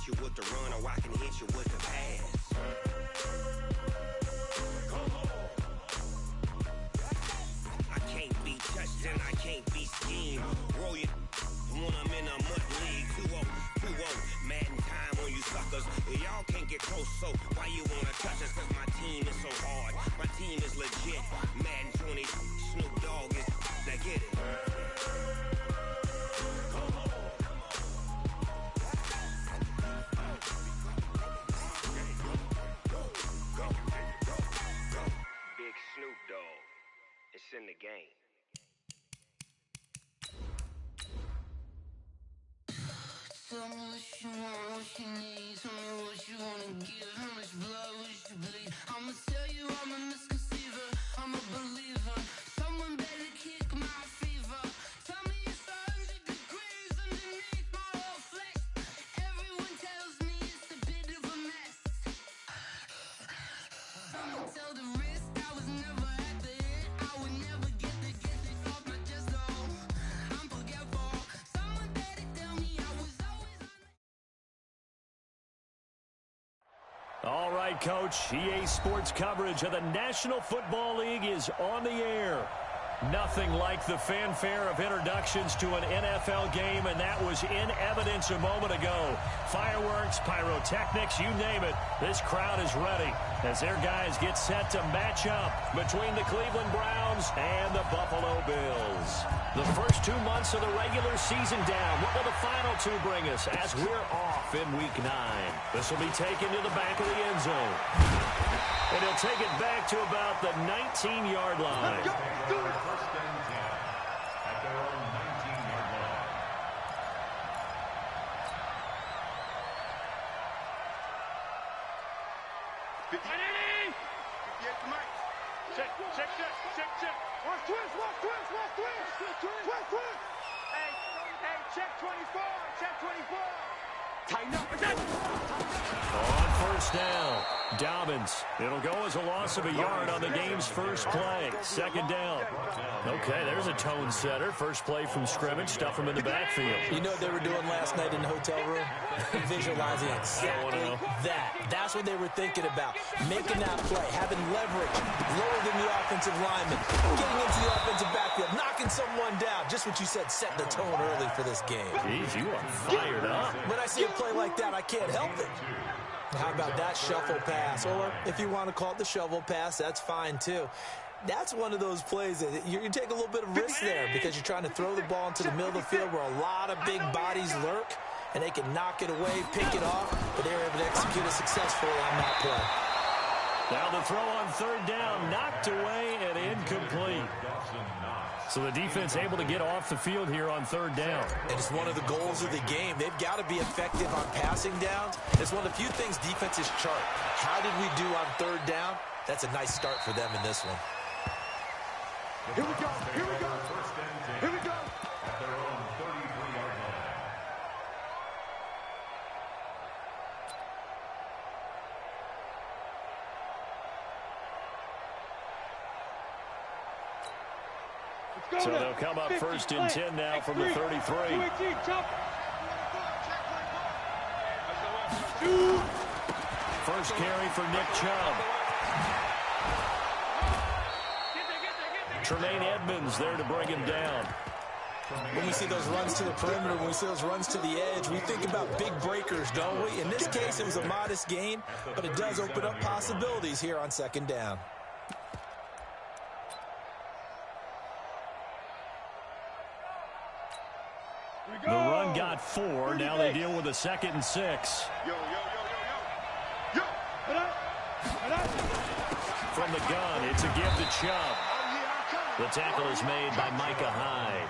you with the run, or I can hit you with the pass. I can't be touched and I can't be schemed. Roll you when I'm in a mud league. 2-0, Madden time on you suckers. Y'all can't get close, so why you wanna touch us? Cause my team is so hard. My team is legit. Madden 20, Snoop Dogg is. Now get it. Big Snoop Dogg. It's in the game. Tell me what you want, what you need. Tell me what you wanna give. How much blood would you bleed? I'ma tell you I'm a misconceiver. I'm a believer. Someone better kick my fever. Tell me it's 100 degrees underneath my whole flesh. Everyone tells me it's a bit of a mess. I'ma tell the risk I was never at the end. I would never get it off my chest though. I'm forgetful. Someone better tell me I was always on the... All right, Coach. EA Sports coverage of the National Football League is on the air. Nothing like the fanfare of introductions to an NFL game, and that was in evidence a moment ago. Fireworks, pyrotechnics, you name it. This crowd is ready as their guys get set to match up between the Cleveland Browns and the Buffalo Bills. The first 2 months of the regular season down. What will the final two bring us as we're off in Week 9? This will be taken to the back of the end zone. And he'll take it back to about the 19-yard line. Let's go. Do it. First and 10 at their own 19-yard line. Check. Watch twist. Hey, check 24. Tighten up. On first down, Dobbins. It'll go as a loss of a yard on the game's first play. Second down. Okay, there's a tone setter. First play from scrimmage. Stuff him in the backfield. You know what they were doing last night in the hotel room? Visualizing exactly that. That's what they were thinking about. Making that play, having leverage, lower than the offensive lineman, getting into the offensive backfield, knocking someone down. Just what you said, set the tone early for this game. Jeez, you are fired up. When I see a play like that, I can't help it. How about that shuffle pass? Or if you want to call it the shovel pass, that's fine too. That's one of those plays that you take a little bit of risk there because you're trying to throw the ball into the middle of the field where a lot of big bodies lurk, and they can knock it away, pick it off, but they were able to execute it successfully on that play. Now the throw on third down, knocked away and incomplete. So the defense able to get off the field here on third down. And it's one of the goals of the game. They've got to be effective on passing downs. It's one of the few things defenses chart. How did we do on third down? That's a nice start for them in this one. Here we go. At their own 33-yard line. So they'll come up first and 10 now from the 33. First carry for Nick Chubb. Tremaine Edmonds there to bring him down. When we see those runs to the perimeter, when we see those runs to the edge, we think about big breakers, don't we? In this case, it was a modest gain, but it does open up possibilities here on second down. The run got 4. Now they deal with a 2nd and 6. From the gun, it's a give to Chubb. The tackle is made by Micah Hyde.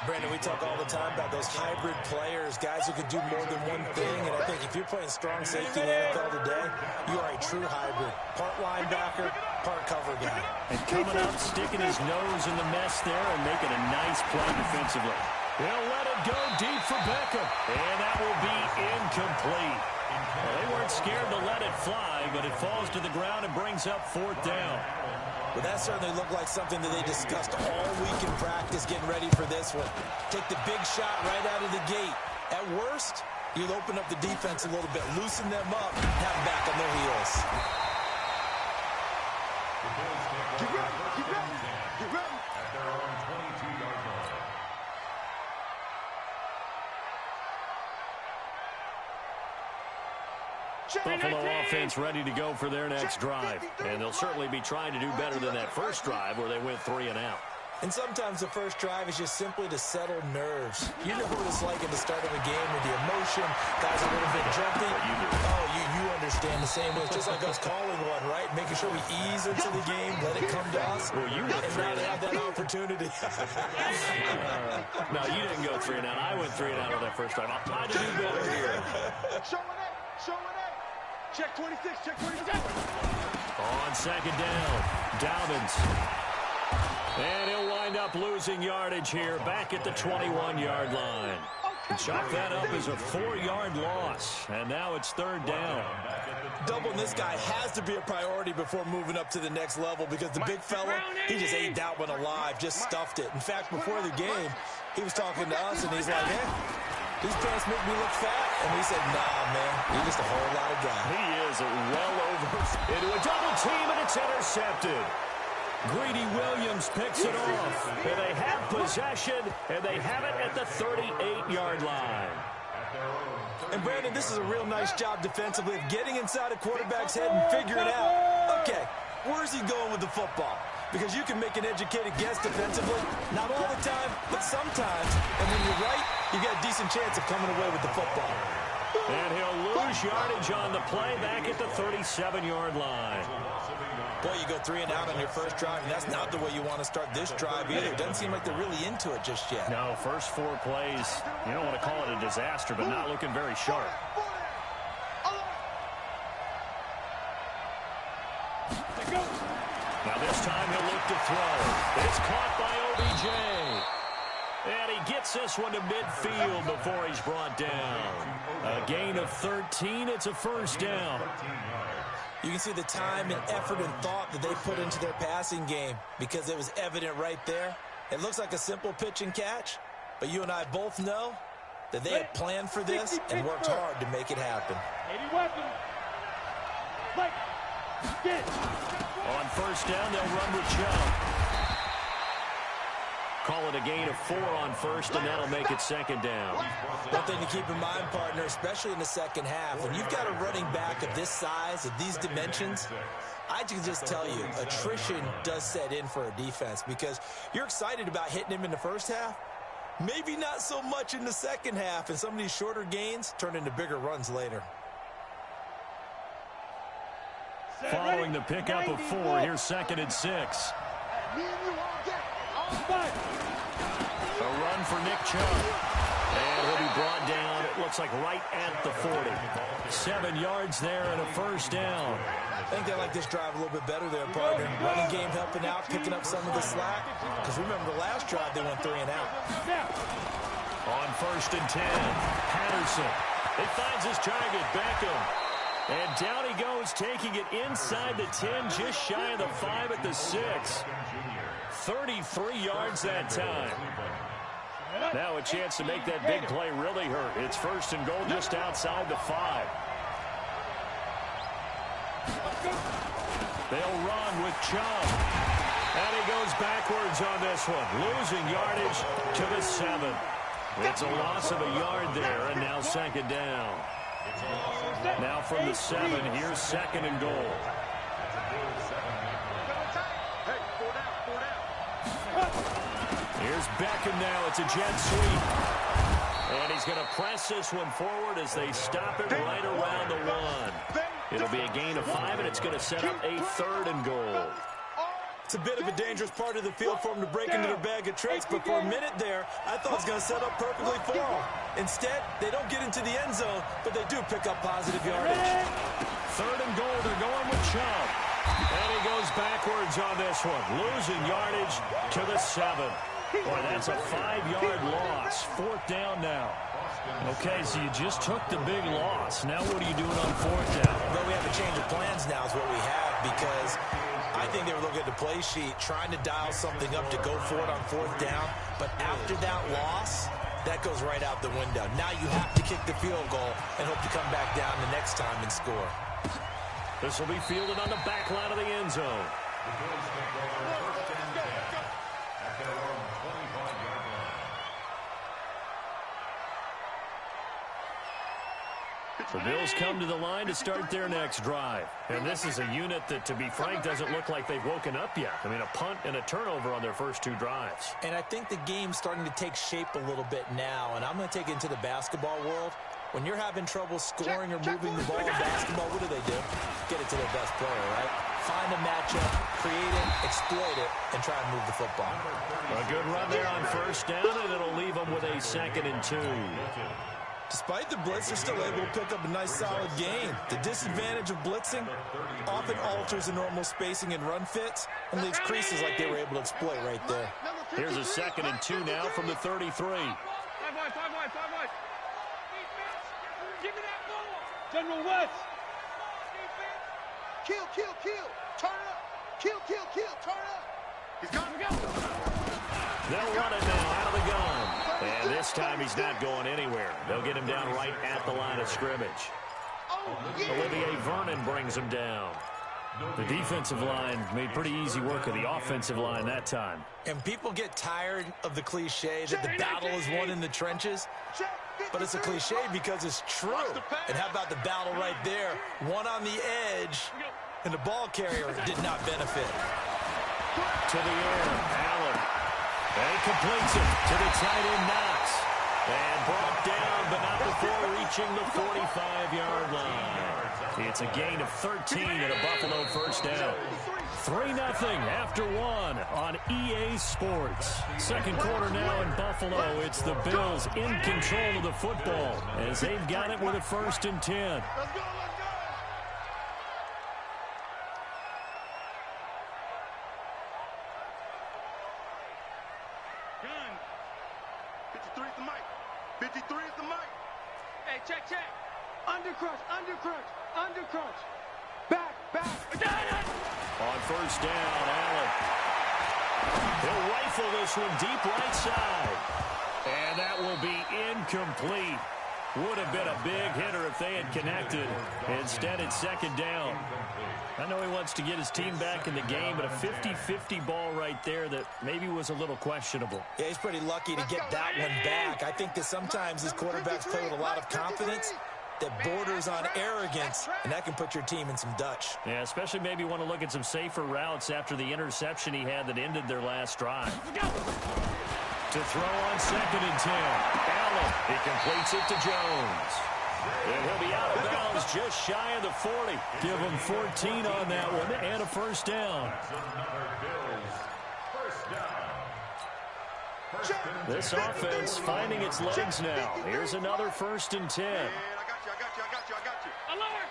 Brandon, we talk all the time about those hybrid players, guys who can do more than one thing, and I think if you're playing strong safety in the NFL today, you are a true hybrid. Part linebacker, part cover guy. And coming up, sticking his nose in the mess there and making a nice play defensively. He'll let it go deep for Beckham, and that will be incomplete. Well, they weren't scared to let it fly, but it falls to the ground and brings up 4th down. Well, that certainly looked like something that they discussed all week in practice getting ready for this one. Take the big shot right out of the gate. At worst, You'll open up the defense a little bit, loosen them up, have them back on their heels. Get ready. At their own 22-yard line. Buffalo offense ready to go for their next drive. And they'll certainly be trying to do better than that first drive where they went 3 and out. And sometimes the first drive is just simply to settle nerves. You know what it's like at the start of a game with the emotion. Guys are a little bit jumpy. Oh, you understand the same way. It's just like us calling one, right? Making sure we ease into the game, let it come to us. Well, you went and not have that opportunity. No, you didn't go 3 and out. I went 3 and out on that first drive. I'll try to do better here. Show an A. Check 26, check 26. On second down, Dobbins. And he'll wind up losing yardage here back at the 21-yard line. Chalk that up as a 4-yard loss. And now it's third down. Doubling this guy has to be a priority before moving up to the next level because the big fella, he just ate that one alive, just stuffed it. In fact, before the game, he was talking to us, and he's like, hey, these pants make me look fat. And we said, nah, man, you're just a whole lot of guy. He is well over into a double team, and it's intercepted. Greedy Williams picks it off. And they have possession, and they have it at the 38-yard line. And, Brandon, this is a real nice job defensively of getting inside a quarterback's head and figuring out, okay, where's he going with the football? Because you can make an educated guess defensively. Not all the time, but sometimes. And when you're right, you got a decent chance of coming away with the football. And he'll lose yardage on the play back at the 37-yard line. Boy, you go 3 and out on your first drive, and that's not the way you want to start this drive either. It doesn't seem like they're really into it just yet. No, first 4 plays, you don't want to call it a disaster, but not looking very sharp. Now this time he'll look to throw. It's caught by OBJ. And he gets this one to midfield before he's brought down. A gain of 13. It's a first down. You can see the time and effort and thought that they put into their passing game because it was evident right there. It looks like a simple pitch and catch, but you and I both know that they had planned for this and worked hard to make it happen. 80 weapons. On first down, they'll run with Chubb. Call it a gain of 4 on first, and that'll make it second down. One thing to keep in mind, partner, especially in the second half, when you've got a running back of this size, of these dimensions, I can just tell you, attrition does set in for a defense because you're excited about hitting him in the first half. Maybe not so much in the second half, and some of these shorter gains turn into bigger runs later. Following the pickup of 4, here's second and 6. A run for Nick Chubb. And he'll be brought down, it looks like right at the 40. 7 yards there and a first down. I think they like this drive a little bit better there, partner. Running game helping out, picking up some of the slack. Because remember, the last drive, they went 3 and out. On first and 10, Patterson. He finds his target, Beckham. And down he goes, taking it inside the 10, just shy of the 5 at the 6. 33 yards that time. Now a chance to make that big play really hurt. It's first and goal just outside the 5. They'll run with Chubb. And he goes backwards on this one, losing yardage to the 7. It's a loss of a yard there, and now second down. Now from the 7, here's second and goal. Here's Beckham now. It's a jet sweep. And he's going to press this one forward as they stop it right around the 1. It'll be a gain of 5, and it's going to set up a third and goal. It's a bit of a dangerous part of the field for them to break into their bag of tricks, but for a minute there, I thought it was going to set up perfectly for them. Instead, they don't get into the end zone, but they do pick up positive yardage. Third and goal, they're going with Chubb. And he goes backwards on this one, losing yardage to the 7. Boy, that's a 5-yard loss. Fourth down now. Okay, so you just took the big loss. Now what are you doing on fourth down? Well, we have a change of plans now is what we have because I think they were looking at the play sheet, trying to dial something up to go for it on fourth down. But after that loss, that goes right out the window. Now you have to kick the field goal and hope to come back down the next time and score. This will be fielded on the back line of the end zone. The Bills take over first and 10 at their own 25-yard line. The Bills come to the line to start their next drive. And this is a unit that, to be frank, doesn't look like they've woken up yet. I mean, a punt and a turnover on their first 2 drives. And I think the game's starting to take shape a little bit now. And I'm going to take it into the basketball world. When you're having trouble scoring or moving the ball in basketball, what do? Get it to their best player, right? Find a matchup, create it, exploit it, and try and move the football. A good run there on first down, and it'll leave them with a 2nd and 2. Despite the blitz, they're still able to pick up a nice, solid gain. The disadvantage of blitzing often alters the normal spacing and run fits and leaves creases like they were able to exploit right there. Here's a 2nd and 2 now from the 33. 5 wide. Give me that ball. General West. Kill. Turn up. Kill. Turn up. He's gone. They'll run it now out of the gun. And this time he's not going anywhere. They'll get him down right at the line of scrimmage. Olivier Vernon brings him down. The defensive line made pretty easy work of the offensive line that time. And people get tired of the cliche that the battle is won in the trenches. But it's a cliche because it's true. And how about the battle right there? One on the edge, and the ball carrier did not benefit. To the air, Allen. And he completes it to the tight end, Knox. And brought down, but not before reaching the 45-yard line. It's a gain of 13 and a Buffalo first down. 3-0 after 1 on EA Sports. Second quarter now in Buffalo. It's the Bills in control of the football as they've got it with a 1st and 10. Gun. 53 is the mic. 53 is the mic. Hey, check. Undercrunch. Back. On first down, Allen. He'll rifle this one deep right side. And that will be incomplete. Would have been a big hitter if they had connected. Instead, it's 2nd down. I know he wants to get his team back in the game, but a 50-50 ball right there that maybe was a little questionable. Yeah, he's pretty lucky to get that one back. I think that sometimes these quarterbacks play with a lot of confidence that borders on arrogance, and that can put your team in some Dutch. Yeah, especially maybe want to look at some safer routes after the interception he had that ended their last drive. To throw on 2nd and 10. Allen, he completes it to Jones. And he'll be out of bounds just shy of the 40. Give him 14 on that one and a first down. This offense finding its legs now. Here's another 1st and 10. Man, I got you. Alert!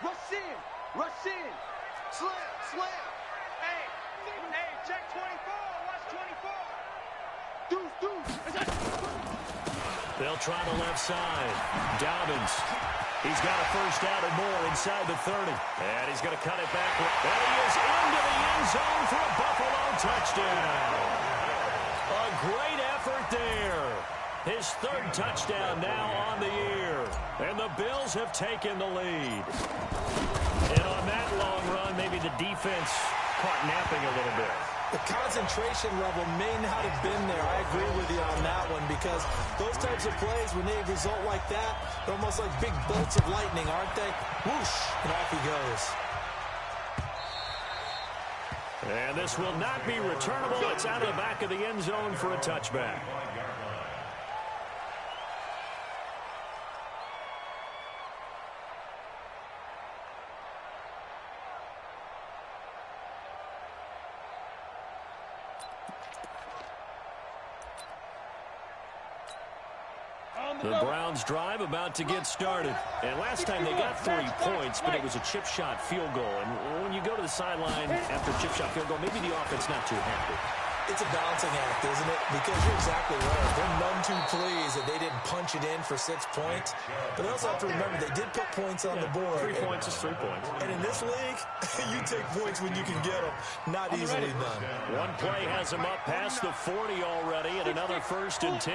Rush in. Slam. Hey, check 24. Watch 24. Deuce. They'll try the left side. Dobbins. He's got a first down and more inside the 30. And he's going to cut it back. And he is into the end zone for a Buffalo touchdown. A great effort there. His 3rd touchdown now on the year. And the Bills have taken the lead. And on that long run, maybe the defense caught napping a little bit. The concentration level may not have been there. I agree with you on that one because those types of plays, when they result like that, they're almost like big bolts of lightning, aren't they? Whoosh, and off he goes. And this will not be returnable. It's out of the back of the end zone for a touchback. The Browns drive about to get started. And last time they got 3 points, but it was a chip shot field goal. And when you go to the sideline after a chip shot field goal, maybe the offense not too happy. It's a balancing act, isn't it? Because you're exactly right. They're none too pleased that they didn't punch it in for 6 points. But they also have to remember they did put points on the board. 3 points is 3 points. And in this league, you take points when you can get them. Not easily done. One play has him up past the 40 already, and another 1st and 10.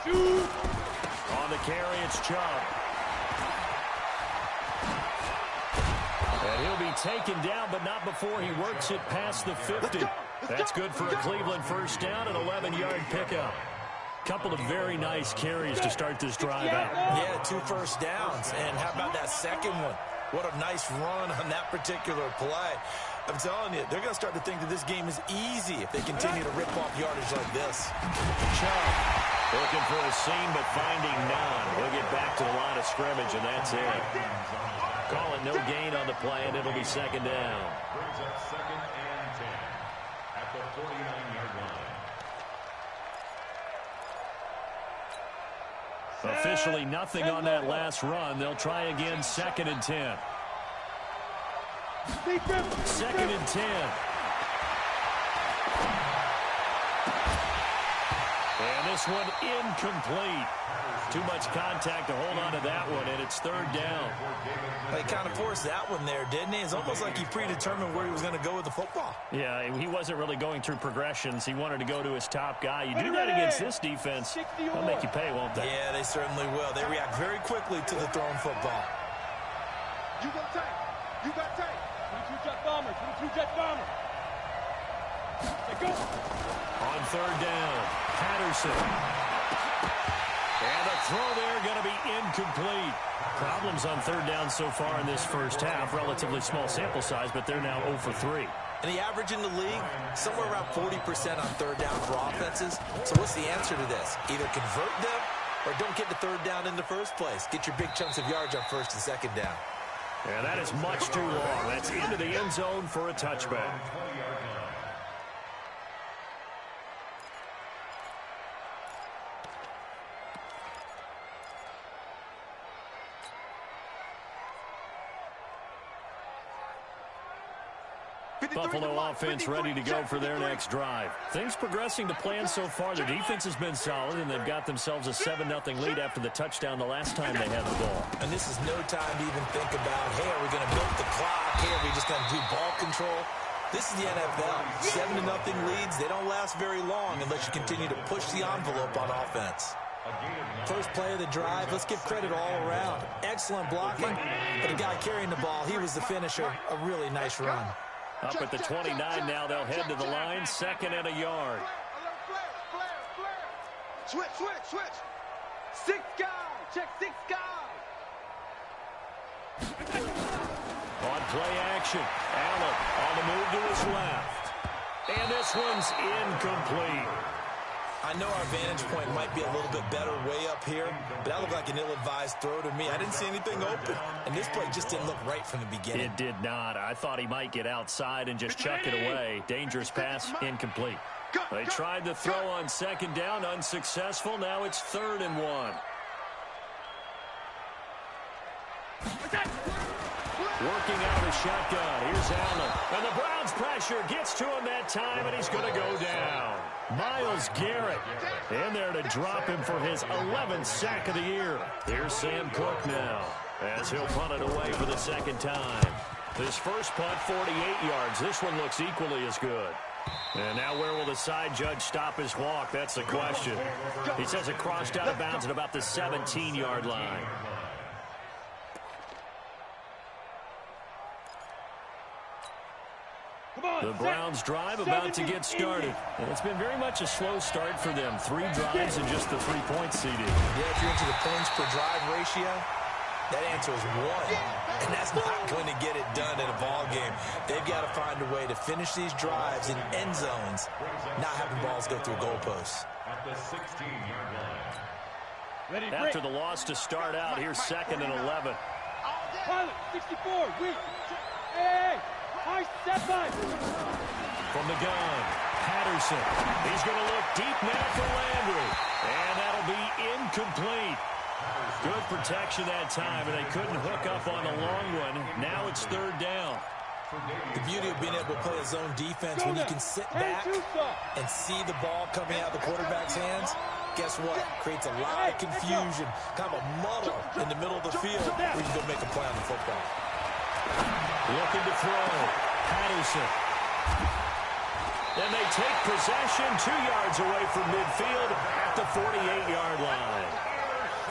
On the carry, it's Chubb. And he'll be taken down, but not before he works it past the 50. That's good for a Cleveland first down, an 11-yard pickup. Couple of very nice carries to start this drive out. Yeah, 2 first downs. And how about that second one? What a nice run on that particular play. I'm telling you, they're going to start to think that this game is easy if they continue to rip off yardage like this. Chubb looking for a seam, but finding none. We'll get back to the line of scrimmage, and that's it. Call it no gain on the play, and it'll be second down. Brings up 2nd and 10 at the 49-yard line. Officially nothing on that last run. They'll try again, 2nd and 10. 2nd and 10. And this one incomplete. Too much contact to hold on to that one, and it's 3rd down. He kind of forced that one there, didn't he? It's almost like he predetermined where he was going to go with the football. Yeah, he wasn't really going through progressions. He wanted to go to his top guy. You do that against this defense, they'll make you pay, won't they? Yeah, they certainly will. They react very quickly to the thrown football. You got tape. You got tape. 22 jet bomber. 22 jet bomber. Let's go. On 3rd down, Patterson. And the throw there going to be incomplete. Problems on 3rd down so far in this first half. Relatively small sample size, but they're now 0 for 3. And the average in the league, somewhere around 40% on 3rd down for offenses. So what's the answer to this? Either convert them or don't get the 3rd down in the first place. Get your big chunks of yards on 1st and 2nd down. And that is much too long. That's into the end zone for a touchback. Buffalo offense ready to go for their next drive. Things progressing to plan so far. Their defense has been solid, and they've got themselves a 7-0 lead after the touchdown the last time they had the ball. And this is no time to even think about, hey, are we going to milk the clock? Hey, are we just going to do ball control? This is the NFL. 7-0 leads, they don't last very long unless you continue to push the envelope on offense. First play of the drive, let's give credit all around. Excellent blocking, but the guy carrying the ball, he was the finisher. A really nice run. Up at the 29 now, they'll head to the line, 2nd and a yard. Switch. 6 guys. Check 6 guys. On play action, Allen on the move to his left. And this one's incomplete. I know our vantage point might be a little bit better way up here, but that looked like an ill-advised throw to me. I didn't see anything open, and this play just didn't look right from the beginning. It did not. I thought he might get outside and just chuck it away. Dangerous pass, incomplete. They tried the throw on 2nd down, unsuccessful. Now it's 3rd and 1. Working out of a shotgun. Here's Allen. And the Browns pressure gets to him that time, and he's going to go down. Myles Garrett in there to drop him for his 11th sack of the year. Here's Sam Cook now as he'll punt it away for the 2nd time. His first punt, 48 yards. This one looks equally as good. And now where will the side judge stop his walk? That's the question. He says it crossed out of bounds at about the 17-yard line. The Browns drive about to get started. And it's been very much a slow start for them. 3 drives and just the 3-point seeding. Yeah, if you're into the points per drive ratio, that answer is 1. And that's not going to get it done in a ball game. They've got to find a way to finish these drives in end zones, not having balls go through goalposts. At the 16-yard line. After the loss to start out, here's 2nd and 11. Pilot, 64, weak. Hey! From the gun, Patterson. He's going to look deep now for Landry. And that'll be incomplete. Good protection that time, and they couldn't hook up on the long one. Now it's 3rd down. The beauty of being able to play a zone defense when you can sit back and see the ball coming out of the quarterback's hands, guess what? Creates a lot of confusion, kind of a muddle in the middle of the field where you can go make a play on the football. Looking to throw. Patterson. And they take possession 2 yards away from midfield at the 48-yard line.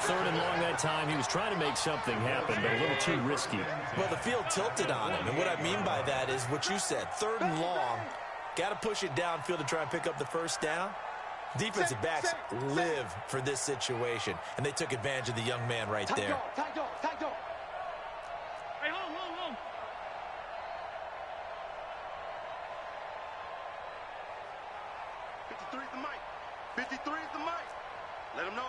3rd and long that time. He was trying to make something happen, but a little too risky. Well, the field tilted on him, and what I mean by that is what you said. 3rd and long, got to push it downfield to try and pick up the first down. Defensive backs live for this situation, and they took advantage of the young man right there. Tight dog. Hey, hold. 53 is the mic. 53 is the mic. Let him know.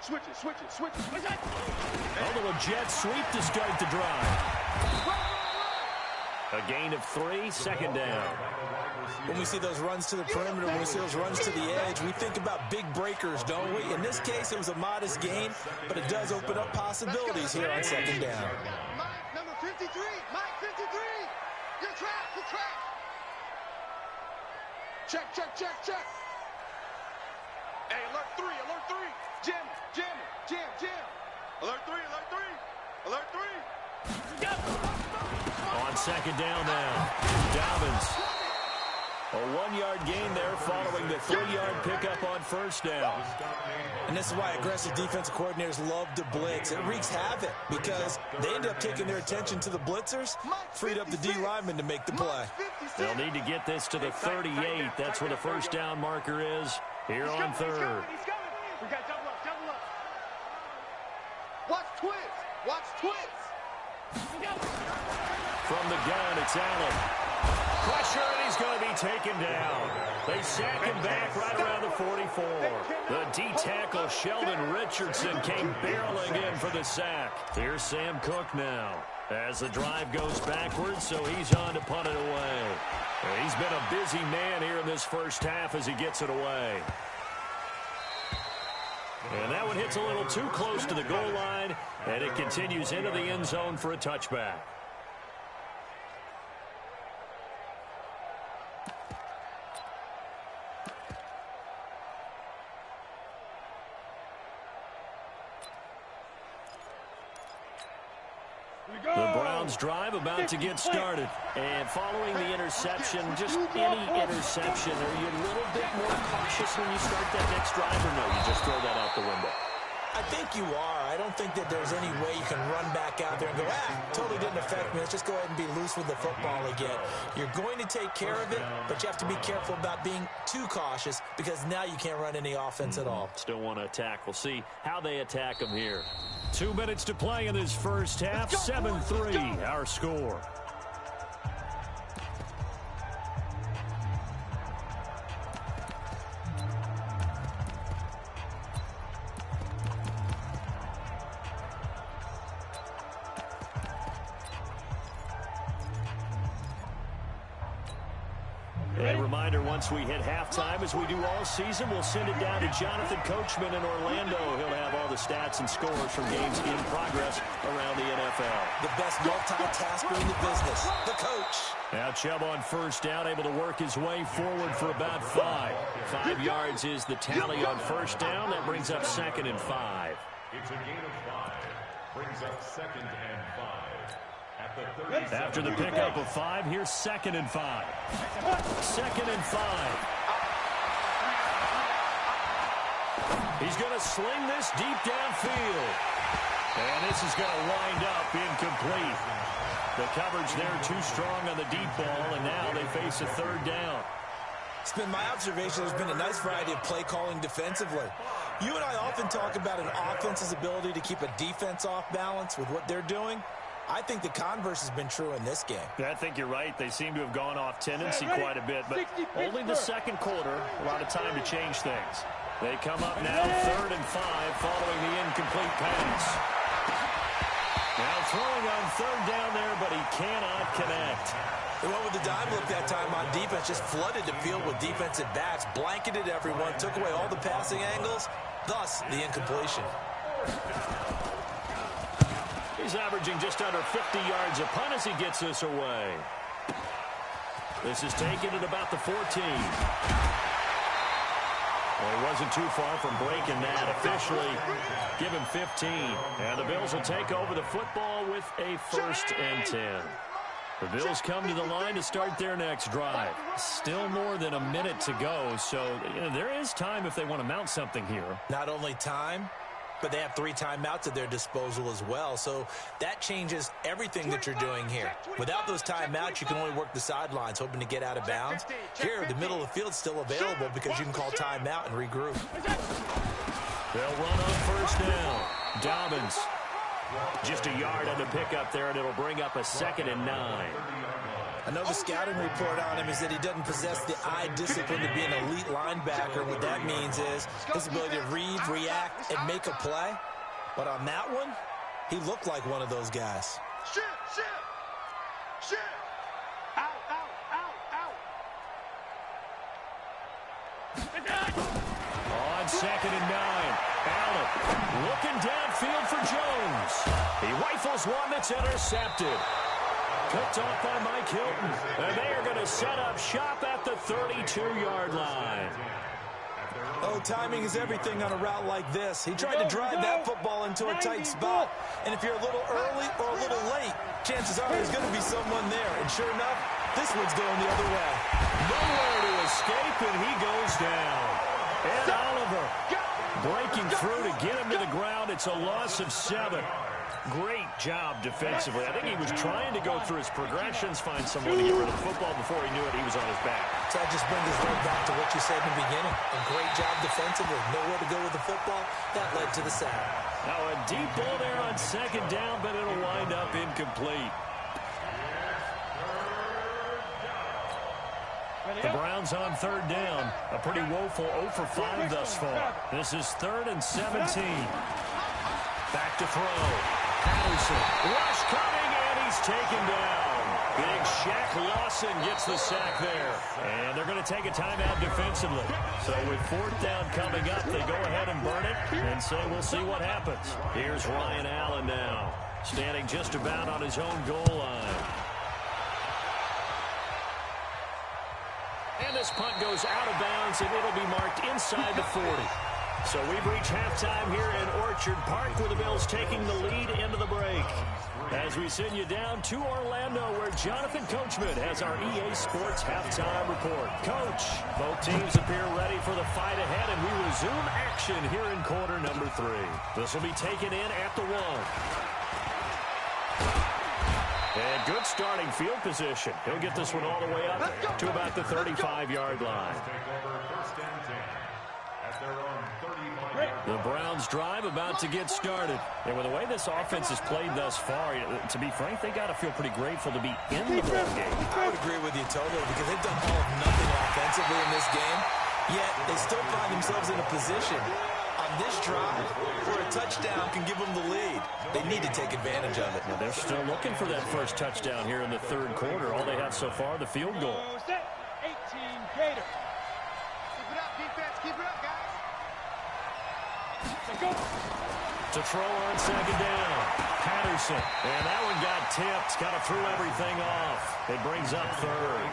Switch it. A little jet sweep to start the drive. A gain of 3, 2nd down. When we see those runs to the perimeter, when we see those runs to the edge, we think about big breakers, don't we? In this case, it was a modest gain, but it does open up possibilities here on 2nd down. Mike, number 53. Mike, 53. You're trapped. Check. Hey, alert 3. Jam. Alert 3. On 2nd down now, Dobbins. A 1-yard gain there following the 3-yard pickup on 1st down. And this is why aggressive defensive coordinators love to blitz. It wreaks havoc because they end up taking their attention to the blitzers, freed up the D lineman to make the play. They'll need to get this to the 38. That's where the 1st down marker is here on 3rd. We got double up. Watch twins. From the gun, it's Allen. Pressure, and he's going to be taken down. They sack him back right around the 44. The D-tackle, Sheldon Richardson, came barreling in for the sack. Here's Sam Cook now as the drive goes backwards, so he's on to punt it away. He's been a busy man here in this first half as he gets it away. And that one hits a little too close to the goal line, and it continues into the end zone for a touchback. The Browns drive about to get started. And following the interception, just any interception, are you a little bit more cautious when you start that next drive, or no, you just throw that out the window? I think you are. I don't think that there's any way you can run back out there and go, totally didn't affect me. Let's just go ahead and be loose with the football again. You're going to take care of it, but you have to be careful about being too cautious because now you can't run any offense at all. Still want to attack. We'll see how they attack them here. 2 minutes to play in this first half. 7-3, our score. A reminder, once we hit halftime, as we do all season, we'll send it down to Jonathan Coachman in Orlando. He'll have all the stats and scores from games in progress around the NFL. The best multitasker in the business, the coach. Now Chubb on 1st down, able to work his way forward for about 5. 5 yards is the tally on 1st down. That brings up 2nd and 5. It's a gain of 5. Brings up 2nd and 5. After the pickup of 5, here's 2nd and 5. 2nd and 5. He's going to sling this deep downfield. And this is going to wind up incomplete. The coverage there too strong on the deep ball, and now they face a 3rd down. It's been my observation there's been a nice variety of play calling defensively. You and I often talk about an offense's ability to keep a defense off balance with what they're doing. I think the converse has been true in this game. I think you're right. They seem to have gone off tendency quite a bit, but only the 2nd quarter, a lot of time to change things. They come up now 3rd and 5 following the incomplete pass. Now throwing on 3rd down there, but he cannot connect. They went with the dime look that time on defense, just flooded the field with defensive backs, blanketed everyone, took away all the passing angles, thus the incompletion. He's averaging just under 50 yards a punt as he gets this away. This is taken at about the 14. Well, he wasn't too far from breaking that. Officially, give him 15. And the Bills will take over the football with a 1st and 10. The Bills come to the line to start their next drive. Still more than a minute to go, so there is time if they want to mount something here. Not only time, but they have 3 timeouts at their disposal as well, so that changes everything that you're doing here. Without those timeouts, you can only work the sidelines, hoping to get out of bounds. Here, the middle of the field's still available because you can call timeout and regroup. They'll run on first down. Dobbins. Just a yard on the pickup there, and it'll bring up a 2nd and 9. I know the scouting report on him is that he doesn't possess the eye discipline to be an elite linebacker. What that means is his ability to read, react, and make a play. But on that one, he looked like one of those guys. Shift. Out. On 2nd and 9. Allen looking downfield for Jones. He rifles one that's intercepted. Picked off by Mike Hilton. And they are going to set up shop at the 32-yard line. Oh, timing is everything on a route like this. He tried to drive that football into a tight spot. And if you're a little early or a little late, chances are there's going to be someone there. And sure enough, this one's going the other way. Nowhere to escape, and he goes down. And Oliver breaking through to get him to the ground. It's a loss of 7. Great job defensively. I think he was trying to go through his progressions, find someone to get rid of the football. Before he knew it, he was on his back. So I just bring this right back to what you said in the beginning. A great job defensively. Nowhere to go with the football. That led to the sack. Now a deep ball there on 2nd down, but it'll wind up incomplete. The Browns on 3rd down. A pretty woeful 0 for 5 thus far. This is 3rd and 17. Back to throw. Patterson. Rush coming, and he's taken down. Big Shaq Lawson gets the sack there. And they're going to take a timeout defensively. So with 4th down coming up, they go ahead and burn it and say we'll see what happens. Here's Ryan Allen now, standing just about on his own goal line. And this punt goes out of bounds, and it'll be marked inside the 40. So we've reached halftime here in Orchard Park, with the Bills taking the lead into the break. As we send you down to Orlando, where Jonathan Coachman has our EA Sports halftime report. Coach, both teams appear ready for the fight ahead, and we resume action here in quarter number 3. This will be taken in at the 1. And good starting field position. He'll get this one all the way up to about the 35-yard line. The Browns drive about to get started. And with the way this offense has played thus far, to be frank, they got to feel pretty grateful to be in the ball game. I would agree with you totally, because they've done all of nothing offensively in this game, yet they still find themselves in a position on this drive where a touchdown can give them the lead. They need to take advantage of it. Well, they're still looking for that first touchdown here in the 3rd quarter. All they have so far, the field goal. 18 Gator. Keep it up, defense. Keep it up, guys. To throw on 2nd down. Patterson. And that one got tipped. Kind of threw everything off. It brings up 3rd.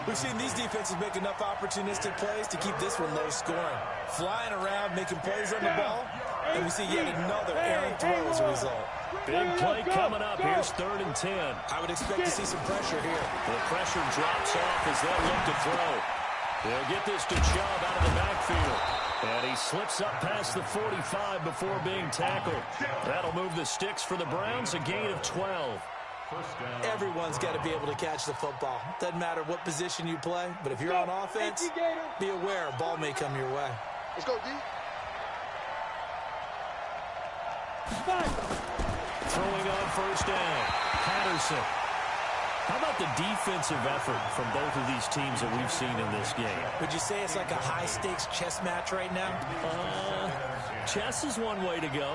We've seen these defenses make enough opportunistic plays to keep this one low scoring. Flying around, making plays on the ball, and we see yet another errant throw as a result. Big play coming up. Here's 3rd and 10. I would expect to see some pressure here. The pressure drops off as they'll look to throw. They'll get this to Chubb out of the backfield. And he slips up past the 45 before being tackled. That'll move the sticks for the Browns, a gain of 12. Everyone's got to be able to catch the football. Doesn't matter what position you play, but if you're on offense, be aware a ball may come your way. Let's go, D. Throwing on 1st down. Patterson. How about the defensive effort from both of these teams that we've seen in this game? Would you say it's like a high-stakes chess match right now? Chess is one way to go.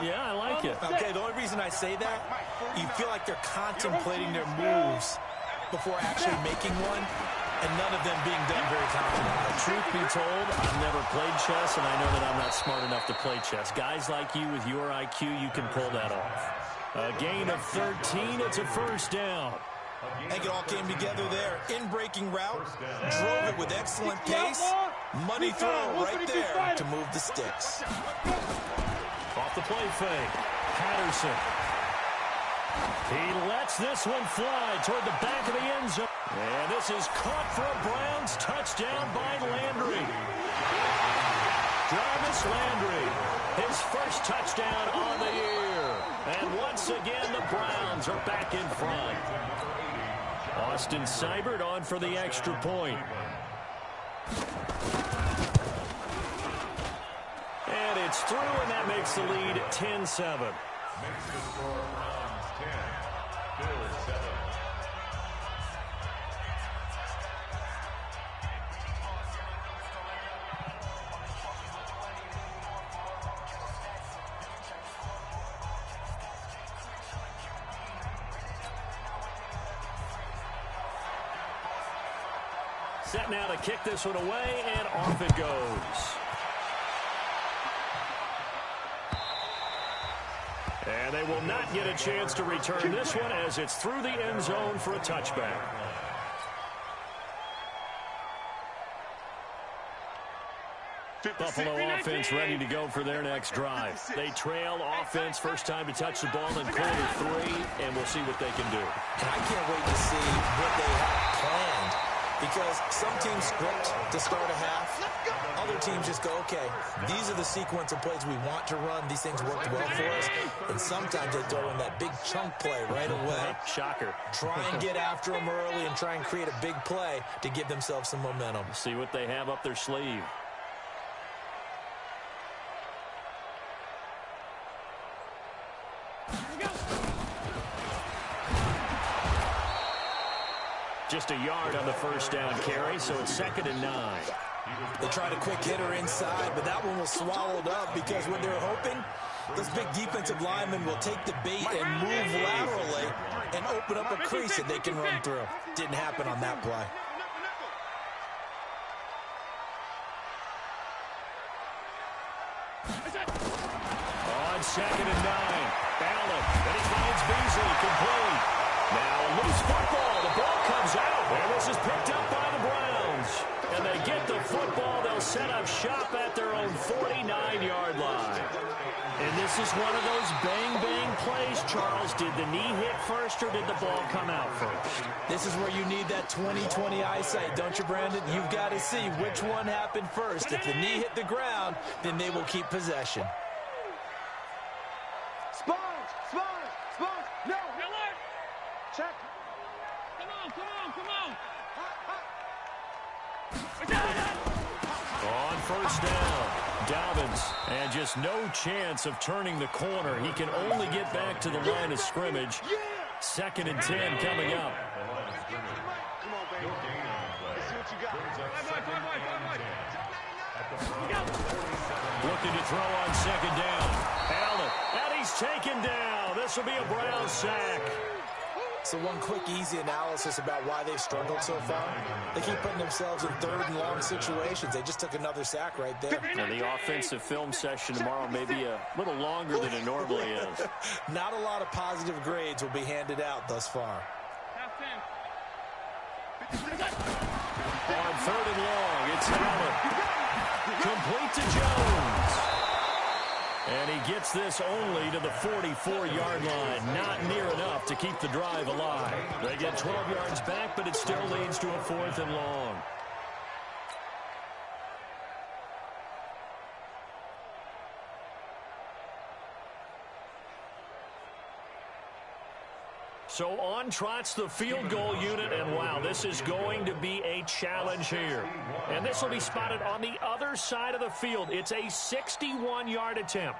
Yeah, I like it. Okay, the only reason I say that, you feel like they're contemplating their moves before actually making one, and none of them being done very confidently. Truth be told, I've never played chess, and I know that I'm not smart enough to play chess. Guys like you with your IQ, you can pull that off. A gain of 13. It's a 1st down. I think it all came together there. In-breaking route, drove it with excellent pace. Money throw right there to move the sticks. Off the play fake. Patterson. He lets this one fly toward the back of the end zone. And this is caught for a Browns touchdown by Landry. Jarvis Landry, his first touchdown on the year. And once again, the Browns are back in front. Austin Seibert on for the extra point. And it's through, and that makes the lead 10-7. Makes the score Browns 10, Bills 7. Set now to kick this one away, and off it goes. And they will not get a chance to return this one as it's through the end zone for a touchback. Buffalo offense ready to go for their next drive. They trail offense, first time to touch the ball in quarter 3, and we'll see what they can do. And I can't wait to see what they have planned. Because some teams script to start a half. Other teams just go, okay, these are the sequence of plays we want to run. These things worked well for us. And sometimes they throw in that big chunk play right away. Shocker. Try and get after them early and try and create a big play to give themselves some momentum. See what they have up their sleeve. Just a yard on the first down carry, so it's 2nd and 9. They tried a quick hitter inside, but that one was swallowed up because what they're hoping, this big defensive lineman will take the bait and move laterally and open up a crease that they can run through. Didn't happen on that play. On 2nd and 9, Allen, and he finds Beasley, complete. Now a loose football, the ball comes out, and this is picked up by the Browns. And they get the football, they'll set up shop at their own 49-yard line. And this is one of those bang-bang plays, Charles. Did the knee hit first, or did the ball come out first? This is where you need that 20/20 eyesight, don't you, Brandon? You've got to see which one happened first. If the knee hit the ground, then they will keep possession. Sponge! No! Check! On first down, Dobbins, and just no chance of turning the corner. He can only get back to the line of scrimmage. 2nd and 10 coming up. Come on, baby. Let's see what you got. Looking to throw on 2nd down. Allen, and he's taken down. This will be a Browns sack. So one quick, easy analysis about why they've struggled so far. They keep putting themselves in 3rd and long situations. They just took another sack right there. And the offensive film session tomorrow may be a little longer than it normally is. Not a lot of positive grades will be handed out thus far. On 3rd and long, it's Allen. Complete to Jones. And he gets this only to the 44-yard line. Not near enough to keep the drive alive. They get 12 yards back, but it still leads to a 4th and long. So on trots the field goal unit, and wow, this is going to be a challenge here. And this will be spotted on the other side of the field. It's a 61-yard attempt.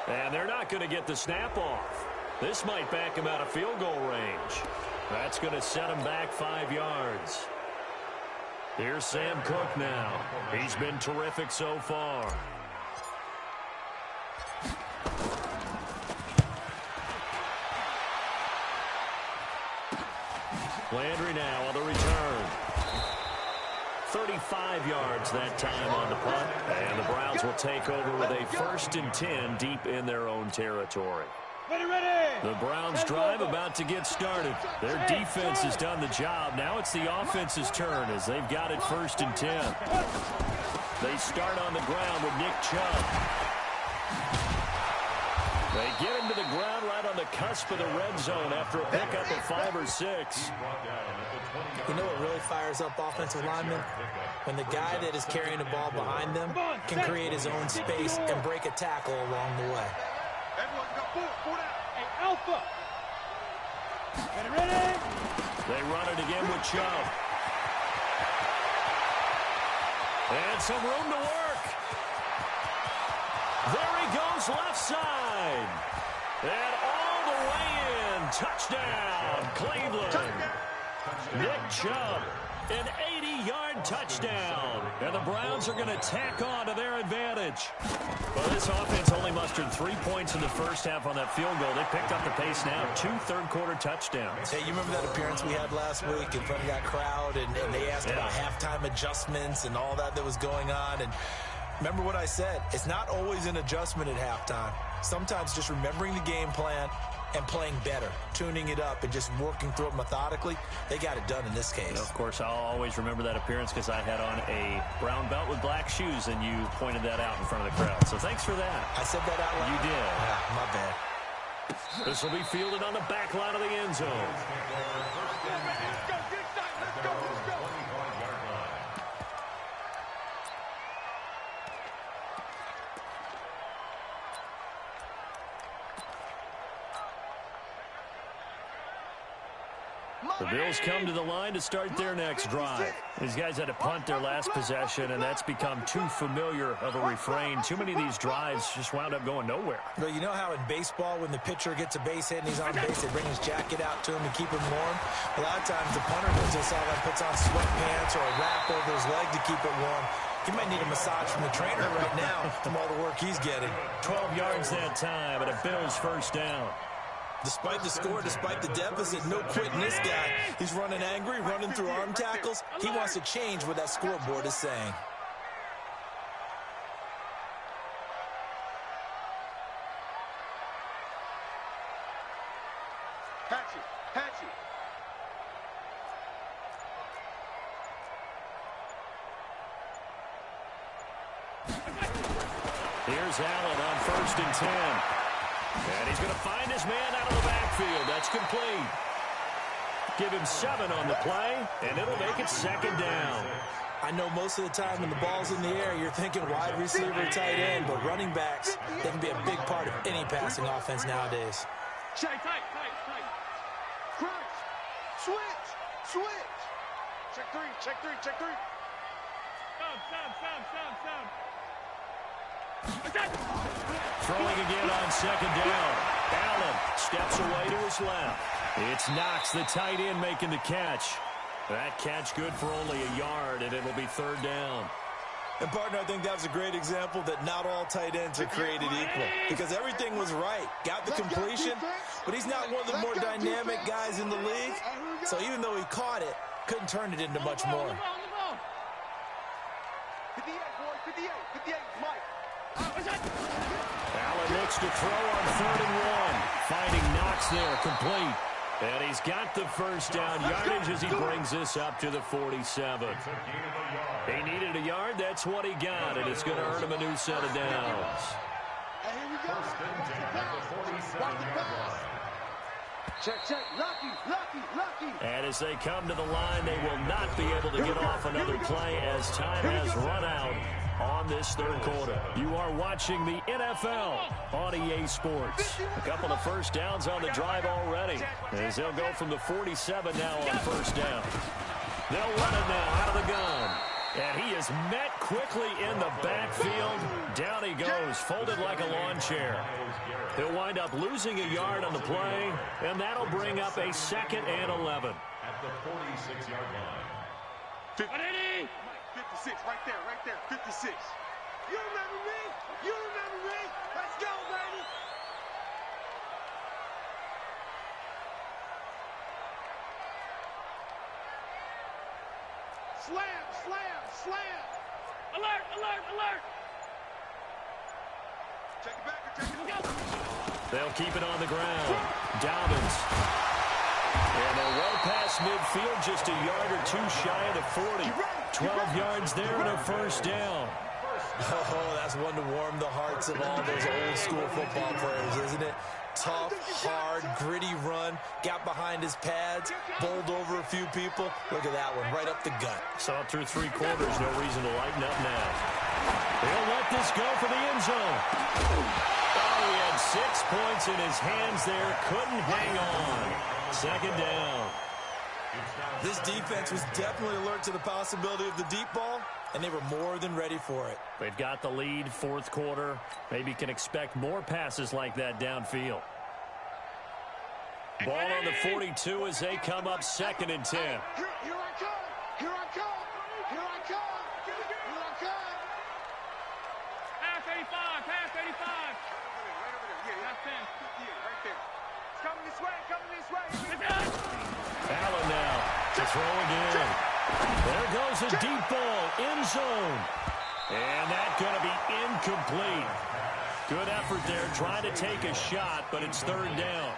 And they're not going to get the snap off. This might back him out of field goal range. That's going to set him back 5 yards. Here's Sam Cook now. He's been terrific so far. Landry now on the return. 35 yards that time on the punt. And the Browns will take over with a 1st and 10 deep in their own territory. The Browns drive about to get started. Their defense has done the job. Now it's the offense's turn as they've got it 1st and 10. They start on the ground with Nick Chubb. They get him to the ground right on the cusp of the red zone after a pickup of 5 or 6. You know what really fires up offensive linemen? When the guy that is carrying the ball behind them can create his own space and break a tackle along the way. Everyone's got four down. Hey, Alpha. Get it ready. They run it again with Chubb. And some room to work. There he goes left side. And all the way in. Touchdown, Cleveland. Nick Chubb, an 80-yard touchdown. And the Browns are going to tack on to their advantage. Well, this offense only mustered 3 points in the first half on that field goal. They picked up the pace now. 2 third-quarter touchdowns. Hey, you remember that appearance we had last week in front of that crowd, and they asked about halftime adjustments and all that was going on. And remember what I said. It's not always an adjustment at halftime. Sometimes just remembering the game plan and playing better, tuning it up, and just working through it methodically. They got it done in this case. Of course, I'll always remember that appearance because I had on a brown belt with black shoes, and you pointed that out in front of the crowd. So thanks for that. I said that out loud? You did. Yeah, my bad. This will be fielded on the back line of the end zone. The Bills come to the line to start their next drive. These guys had to punt their last possession, and that's become too familiar of a refrain. Too many of these drives just wound up going nowhere. Well, you know how in baseball, when the pitcher gets a base hit and he's on base, they bring his jacket out to him to keep him warm? A lot of times the punter does this all that, puts on sweatpants or a wrap over his leg to keep it warm. He might need a massage from the trainer right now from all the work he's getting. 12 yards that time, and a Bills first down. Despite the score, despite the deficit, no quitting this guy. He's running angry, running through arm tackles. He wants to change what that scoreboard is saying. Patchy. Here's Allen on 1st and 10. And he's going to find his man out of the backfield. That's complete. Give him 7 on the play, and it'll make it 2nd down. I know most of the time when the ball's in the air, you're thinking wide receiver, tight end, but running backs, they can be a big part of any passing offense nowadays. Tight. Crunch. Switch. Check three. Sound. Throwing again on 2nd down. Allen steps away to his left. It's Knox, the tight end, making the catch. That catch good for only a yard, and it'll be 3rd down. And, partner, I think that's a great example that not all tight ends are created equal because everything was right. Got the completion, but he's not one of the more dynamic guys in the league. So even though he caught it, couldn't turn it into much more. 58, boy. 58, Mike. Allen looks to throw on 3rd and 1. Finding Knox there, complete. And he's got the first down yardage as he brings this up to the 47. He needed a yard. That's what he got, and it's going to earn him a new set of downs. Check. Lucky. And as they come to the line, they will not be able to get off another play as time has run out on this 3rd quarter. You are watching the NFL on EA Sports. A couple of first downs on the drive already as they'll go from the 47 now on 1st down. They'll run it now out of the gun. And he is met quickly in the backfield. Down he goes, folded like a lawn chair. He'll wind up losing a yard on the play, and that'll bring up a 2nd and 11. At the 46-yard line. 56, right there. 56. You remember me? Let's go, baby. Slam. Alert. Check it back. They'll keep it on the ground. Dobbins. And they're well past midfield, just a yard or two shy of the 40. 12 yards there and a first down. Oh, that's one to warm the hearts of all those old-school football players, isn't it? Tough, hard, gritty run, got behind his pads, bowled over a few people. Look at that one, right up the gut. Saw it through three quarters, no reason to lighten up now. They'll let this go for the end zone. Oh, he had 6 points in his hands there, couldn't hang on. Second down. This defense was definitely alert to the possibility of the deep ball, and they were more than ready for it. They've got the lead, fourth quarter. Maybe can expect more passes like that downfield. Ball on the 42 as they come up 2nd and 10. Here I come! Here I come! Here I come! Here I come! Pass 85! Pass 85! Right over there. Yeah, Pass 10. yeah, right there. It's coming this way, coming this way. Allen now to throw again. There goes a deep ball, end zone. And that's going to be incomplete. Good effort there, trying to take a shot, but it's 3rd down.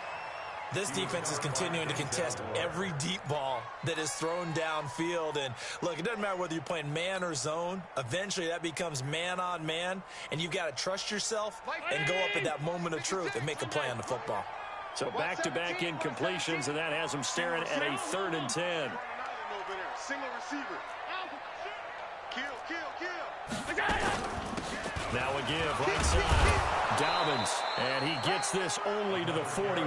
This defense is continuing to contest every deep ball that is thrown downfield. And, look, it doesn't matter whether you're playing man or zone. Eventually, that becomes man-on-man, and you've got to trust yourself and go up at that moment of truth and make a play on the football. So back-to-back incompletions, and that has them staring at a 3rd and 10. Single receiver. Kill. Now a give right side. Dobbins, and he gets this only to the 41.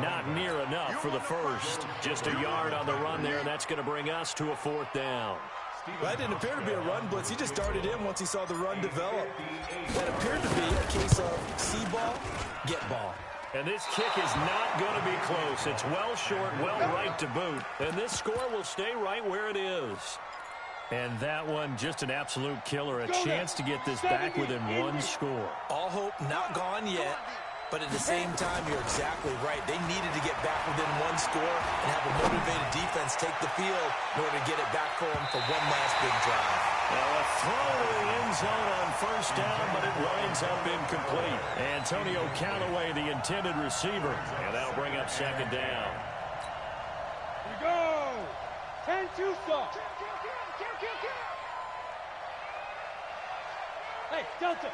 Not near enough for the first. Just a yard on the run there, and that's going to bring us to a 4th down. Well, that didn't appear to be a run blitz. He just darted in once he saw the run develop. That appeared to be a case of see ball, get ball. And this kick is not going to be close. It's well short, well right to boot. And this score will stay right where it is. And that one, just an absolute killer. A chance to get this back within 1 score. All hope not gone yet. But at the same time, you're exactly right. They needed to get back within 1 score and have a motivated defense take the field in order to get it back for them for one last big drive. Now a throw to the end zone on first down, but it winds up incomplete. Antonio Callaway, the intended receiver, and that'll bring up 2nd down. Here we go. 10-2 stop. Hey, Delta.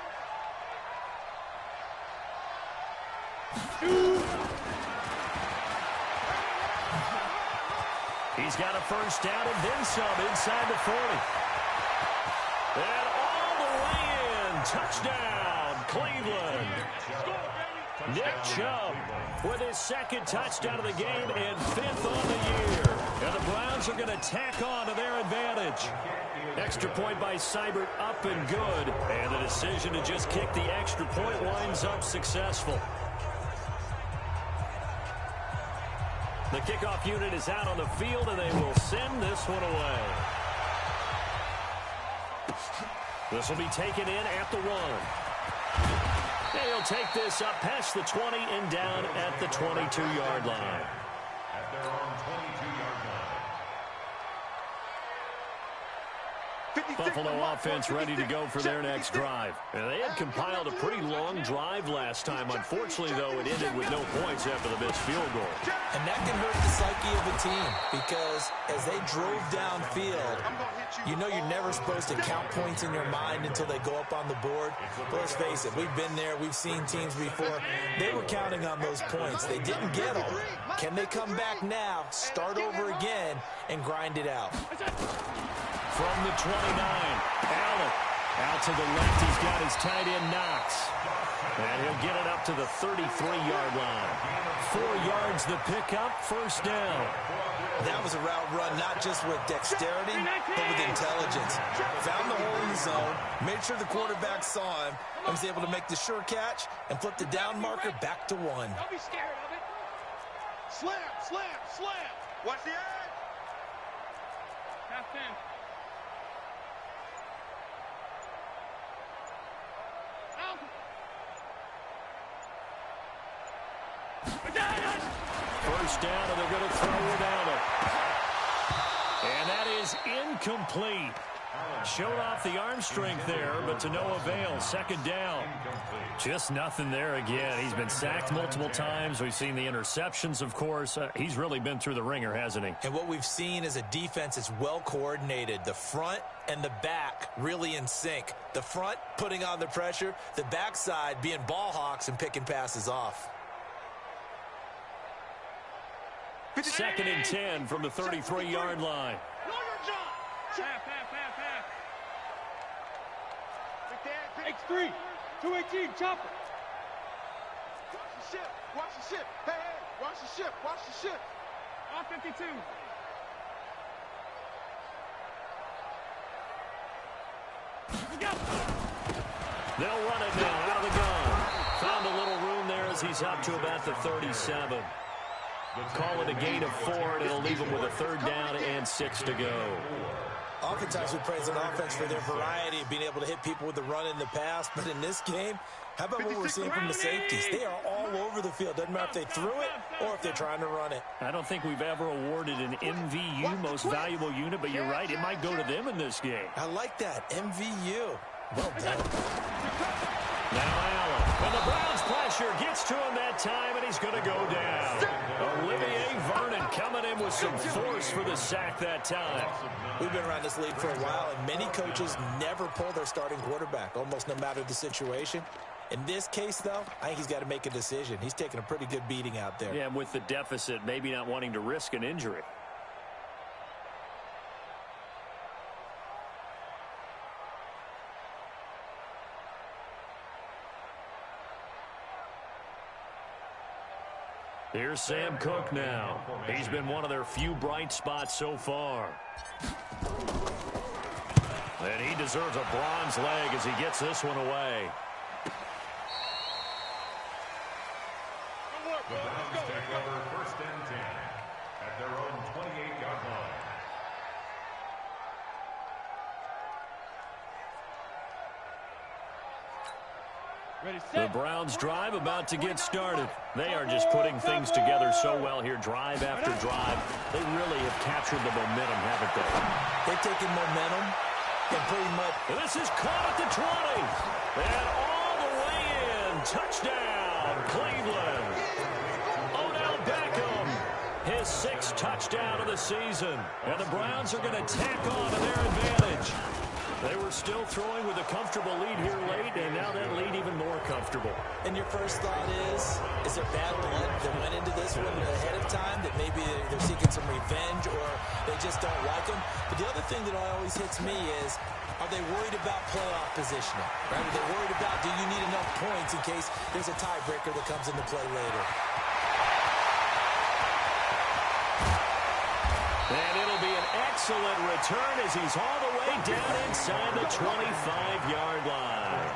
He's got a first down and then some inside the 40. And all the way in. Touchdown, Cleveland. Nick Chubb with his 2nd touchdown of the game and 5th on the year. And the Browns are going to tack on to their advantage. Extra point by Seibert up and good. And the decision to just kick the extra point winds up successful. The kickoff unit is out on the field, and they will send this one away. This will be taken in at the 1. And he'll take this up past the 20 and down at the 22-yard line. At their own 22-yard line. Buffalo offense ready to go for their next drive. And they had compiled a pretty long drive last time. Unfortunately, though, it ended with no points after the missed field goal. And that can hurt the psyche of a team because as they drove downfield, you know you're never supposed to count points in your mind until they go up on the board. But let's face it, we've been there. We've seen teams before. They were counting on those points. They didn't get them. Can they come back now, start over again, and grind it out? From the 29, Allen out to the left. He's got his tight end Knox. And he'll get it up to the 33-yard line. 4 yards the pickup, first down. That was a route run not just with dexterity, but with intelligence. Found the hole in the zone, made sure the quarterback saw him, and was able to make the sure catch and flip the down marker back to 1. Don't be scared of it. Slam, slam, slam. Watch the edge. Pass 10. First down, and they're going to throw without it. And that is incomplete. Showed off the arm strength there, but to no avail. Second down. Just nothing there again. He's been sacked multiple times. We've seen the interceptions, of course. He's really been through the ringer, hasn't he? And what we've seen is a defense that's well coordinated. The front and the back really in sync. The front putting on the pressure, the backside being ball hawks and picking passes off. 2nd and 10 from the 33-yard line. X3, 218, chopper. Watch the ship, watch the ship. Hey, hey, watch the ship, watch the ship. All 52. They'll run it now out of the gun. Found a little room there as he's up to about the 37. Call it a gain of 4, and it'll leave him with a 3rd down and 6 to go. Oftentimes we praise an offense for their variety of being able to hit people with the run in the pass, but in this game, how about what we're seeing from the safeties? They are all over the field. Doesn't matter if they threw it or if they're trying to run it. I don't think we've ever awarded an MVU, most valuable unit, but you're right, it might go to them in this game. I like that, MVU. Well done. Now Allen, and the Browns pressure gets to him that time, and he's going to go down. Olivier Vernon coming in with some force for the sack that time. We've been around this league for a while, and many coaches never pull their starting quarterback, almost no matter the situation. In this case, though, I think he's got to make a decision. He's taking a pretty good beating out there. Yeah, and with the deficit, maybe not wanting to risk an injury. Here's Sam Cook now. He's been one of their few bright spots so far. And he deserves a bronze leg as he gets this one away. The Browns take over 1st and 10 at their own 28-yard line. The Browns drive about to get started. They are just putting things together so well here, drive after drive. They really have captured the momentum, haven't they? They've taken momentum and pretty much... This is caught at the 20. And all the way in. Touchdown, Cleveland. Odell Beckham, his 6th touchdown of the season. And the Browns are going to tack on to their advantage. They were still throwing with a comfortable lead here late, and now that lead even more comfortable. And your first thought is there bad blood that went into this one ahead of time, that maybe they're seeking some revenge or they just don't like them? But the other thing that always hits me is, are they worried about playoff positioning? Right? Are they worried about, do you need enough points in case there's a tiebreaker that comes into play later? And it'll be an excellent return as he's all the way down inside the 25-yard line.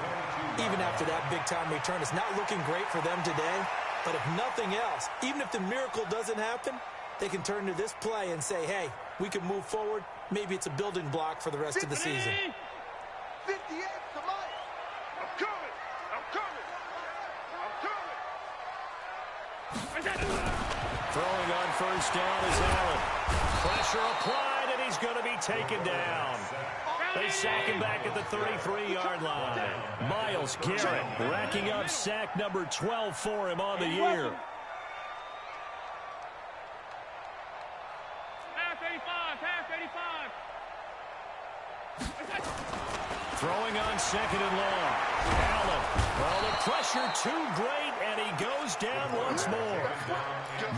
Even after that big-time return, it's not looking great for them today. But if nothing else, even if the miracle doesn't happen, they can turn to this play and say, hey, we can move forward. Maybe it's a building block for the rest of the season. 58 to Mike. I'm coming. I'm coming. I'm coming. Throwing on 1st down is Allen. Pressure applied, and he's going to be taken down. They sack him back at the 33-yard line. Myles Garrett racking up sack number 12 for him on the year. Throwing on 2nd and long. Allen. Well, the pressure too great, and he goes down once more.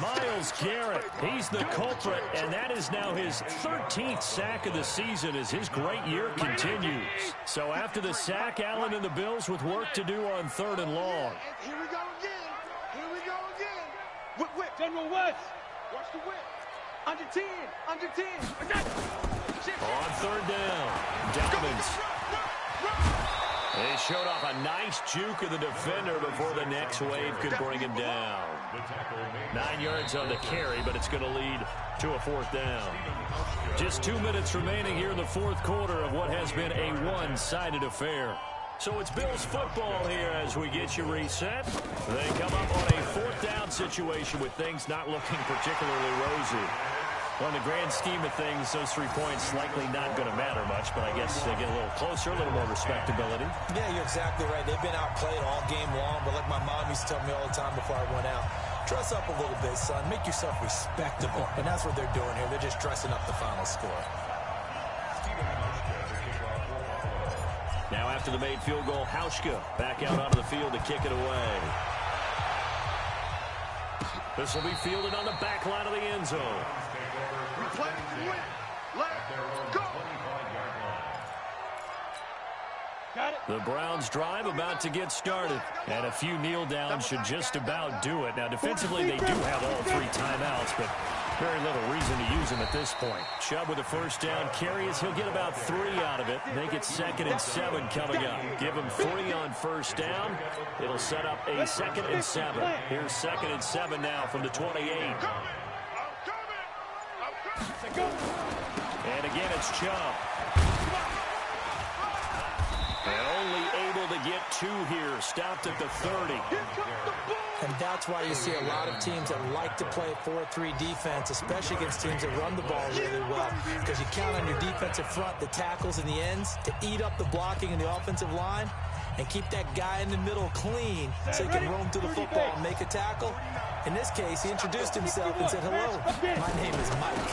Myles Garrett, he's the culprit, and that is now his 13th sack of the season as his great year continues. So after the sack, Allen and the Bills with work to do on 3rd and long. Here we go again. Here we go again. Whip. General West. Watch the whip. Under 10. Under 10. On 3rd down, Dobbins. They showed off a nice juke of the defender before the next wave could bring him down. 9 yards on the carry, but it's going to lead to a 4th down. Just 2 minutes remaining here in the 4th quarter of what has been a one-sided affair. So it's Bills football here as we get you reset. They come up on a 4th down situation with things not looking particularly rosy. Well, in the grand scheme of things, those 3 points likely not going to matter much, but I guess they get a little closer, a little more respectability. Yeah, you're exactly right. They've been outplayed all game long, but like my mom used to tell me all the time before I went out, dress up a little bit, son. Make yourself respectable. And that's what they're doing here. They're just dressing up the final score. Now after the made field goal, Hauschka back out onto the field to kick it away. This will be fielded on the back line of the end zone. The Browns drive about to get started, and a few kneel downs should just about do it. Now defensively they do have all 3 timeouts, but very little reason to use them at this point. Chubb with a first down carries. He'll get about 3 out of it. Make it 2nd and 7 coming up. Give him 3 on first down. It'll set up a 2nd and 7. Here's 2nd and 7 now from the 28. And again, it's Chubb. And only able to get 2 here. Stopped at the 30. And that's why you see a lot of teams that like to play 4-3 defense, especially against teams that run the ball really well, because you count on your defensive front, the tackles and the ends, to eat up the blocking in the offensive line and keep that guy in the middle clean so he can roam through the football and make a tackle. In this case, he introduced himself and said, "Hello, my name is Mike."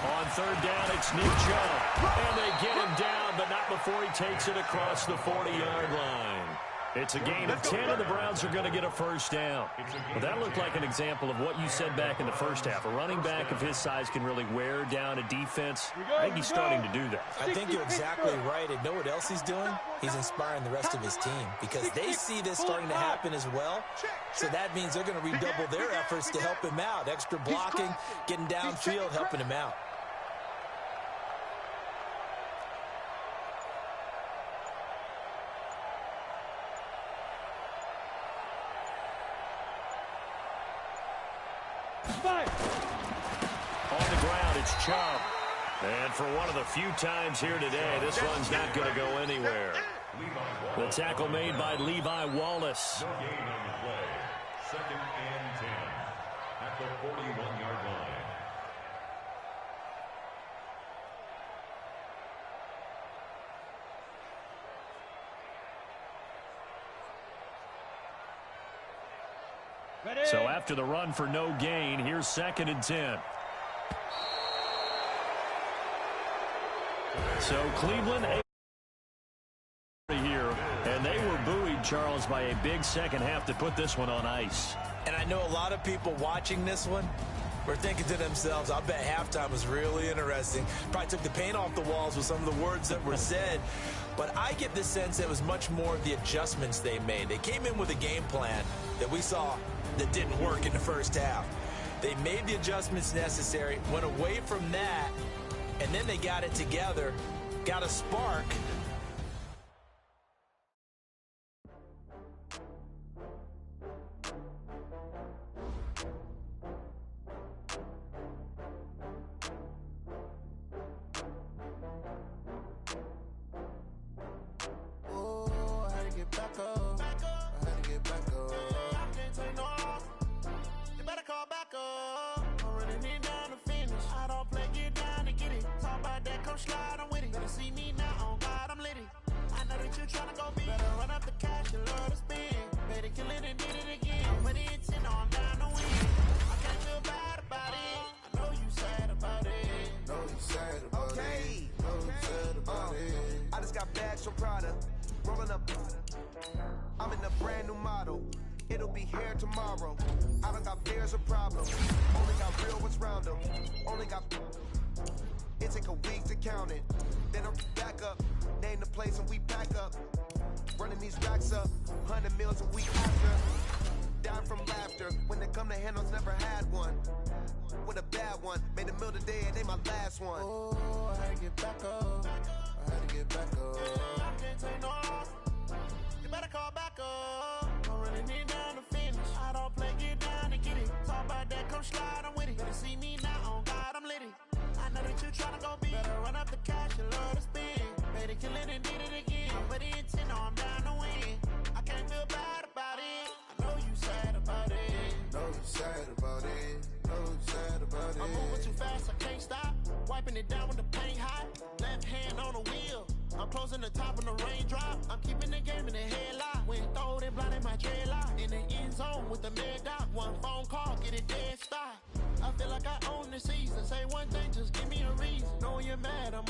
On 3rd down, it's Nick Chubb. And they get him down, but not before he takes it across the 40-yard line. It's a gain of 10, and the Browns are going to get a first down. Well, that looked like an example of what you said back in the first half. A running back of his size can really wear down a defense. I think he's starting to do that. I think you're exactly right. And know what else he's doing? He's inspiring the rest of his team because they see this starting to happen as well. So that means they're going to redouble their efforts to help him out. Extra blocking, getting downfield, helping him out. On the ground, it's Chubb. And for one of the few times here today, this run's not going to go anywhere. The tackle made by Levi Wallace. No gain on the play. 2nd and 10 at the 41-yard line. So after the run for no gain, here's 2nd and 10. So Cleveland here, and they were buoyed, Charles, by a big second half to put this one on ice. And I know a lot of people watching this one were thinking to themselves, I bet halftime was really interesting. Probably took the paint off the walls with some of the words that were said. But I get the sense that it was much more of the adjustments they made. They came in with a game plan that we saw that didn't work in the first half. They made the adjustments necessary, went away from that, and then they got it together, got a spark. I'm in a brand new model. It'll be here tomorrow. I don't got fears or problems. Only got real ones round them. Only got. It take a week to count it. Then I'm back up. Name the place and we pack up. Running these racks up. 100 meals a week after. Down from laughter. When they come to handles, never had one. With a bad one. Made a meal today and they my last one. Oh, I had to get back up. I had to get back up. I can't take no off. You better call back up. I'm running it down to finish. I don't play, get down and get it. Talk about that, come slide, I'm with it. Better see me now, on God, I'm litty. I know that you tryna go big. Better run up the cash, you love to spin. Better kill it and did it again. But the intent, no, I'm down to win. I can't feel bad about it. I know you sad about it. Know you sad about it. Know you sad about it. I'm moving too fast, I can't stop. closing the top of the raindrop. I'm keeping the game in the headlock. When throw it blind in my dreadlock. In the end zone with the mad dot. One phone call, get it dead stop. I feel like I own the season. Say one thing, just give me a reason. Knowing you're mad, I'm